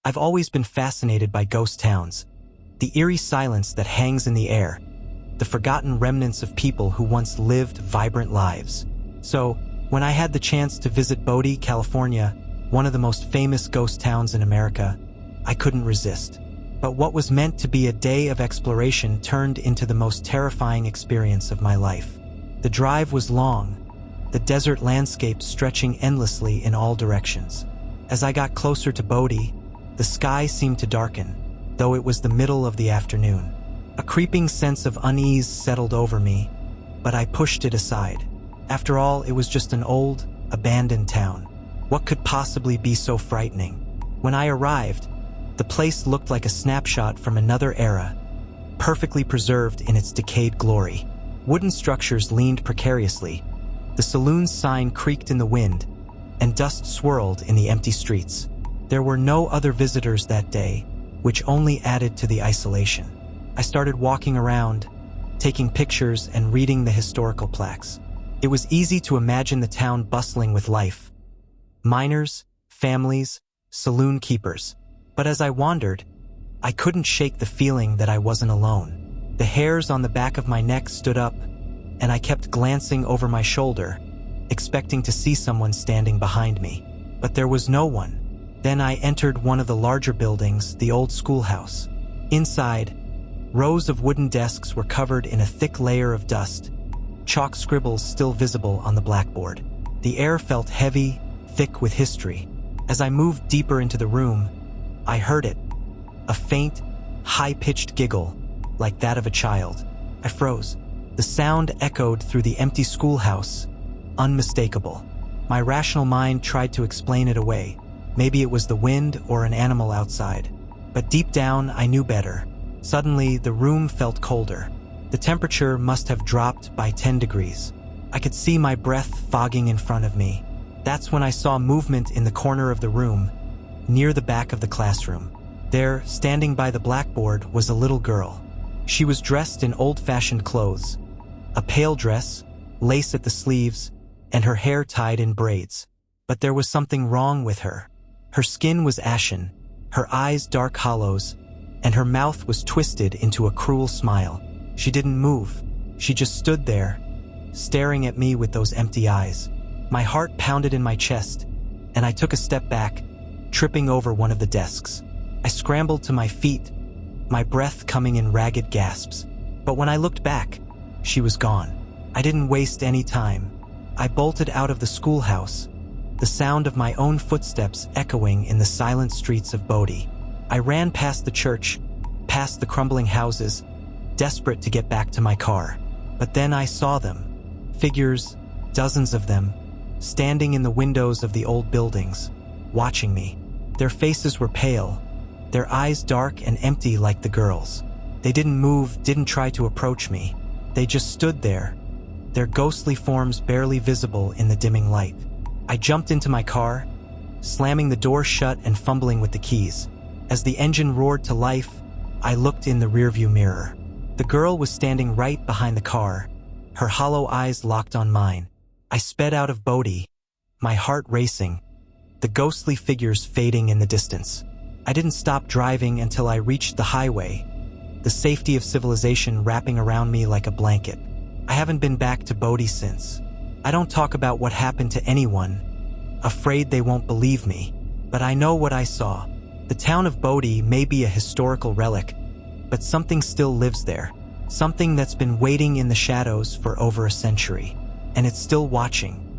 I've always been fascinated by ghost towns, the eerie silence that hangs in the air, the forgotten remnants of people who once lived vibrant lives. So, when I had the chance to visit Bodie, California, one of the most famous ghost towns in America, I couldn't resist. But what was meant to be a day of exploration turned into the most terrifying experience of my life. The drive was long, the desert landscape stretching endlessly in all directions. As I got closer to Bodie, the sky seemed to darken, though it was the middle of the afternoon. A creeping sense of unease settled over me, but I pushed it aside. After all, it was just an old, abandoned town. What could possibly be so frightening? When I arrived, the place looked like a snapshot from another era, perfectly preserved in its decayed glory. Wooden structures leaned precariously, the saloon's sign creaked in the wind, and dust swirled in the empty streets. There were no other visitors that day, which only added to the isolation. I started walking around, taking pictures and reading the historical plaques. It was easy to imagine the town bustling with life. Miners, families, saloon keepers. But as I wandered, I couldn't shake the feeling that I wasn't alone. The hairs on the back of my neck stood up, and I kept glancing over my shoulder, expecting to see someone standing behind me. But there was no one. Then I entered one of the larger buildings, the old schoolhouse. Inside, rows of wooden desks were covered in a thick layer of dust, chalk scribbles still visible on the blackboard. The air felt heavy, thick with history. As I moved deeper into the room, I heard it, a faint, high-pitched giggle, like that of a child. I froze. The sound echoed through the empty schoolhouse, unmistakable. My rational mind tried to explain it away. Maybe it was the wind or an animal outside. But deep down, I knew better. Suddenly, the room felt colder. The temperature must have dropped by 10 degrees. I could see my breath fogging in front of me. That's when I saw movement in the corner of the room, near the back of the classroom. There, standing by the blackboard, was a little girl. She was dressed in old-fashioned clothes, a pale dress, lace at the sleeves, and her hair tied in braids. But there was something wrong with her. Her skin was ashen, her eyes dark hollows, and her mouth was twisted into a cruel smile. She didn't move. She just stood there, staring at me with those empty eyes. My heart pounded in my chest, and I took a step back, tripping over one of the desks. I scrambled to my feet, my breath coming in ragged gasps. But when I looked back, she was gone. I didn't waste any time. I bolted out of the schoolhouse, the sound of my own footsteps echoing in the silent streets of Bodie. I ran past the church, past the crumbling houses, desperate to get back to my car. But then I saw them, figures, dozens of them, standing in the windows of the old buildings, watching me. Their faces were pale, their eyes dark and empty like the girl's. They didn't move, didn't try to approach me. They just stood there, their ghostly forms barely visible in the dimming light. I jumped into my car, slamming the door shut and fumbling with the keys. As the engine roared to life, I looked in the rearview mirror. The girl was standing right behind the car, her hollow eyes locked on mine. I sped out of Bodie, my heart racing, the ghostly figures fading in the distance. I didn't stop driving until I reached the highway, the safety of civilization wrapping around me like a blanket. I haven't been back to Bodie since. I don't talk about what happened to anyone, afraid they won't believe me. But I know what I saw. The town of Bodie may be a historical relic, but something still lives there. Something that's been waiting in the shadows for over a century. And it's still watching.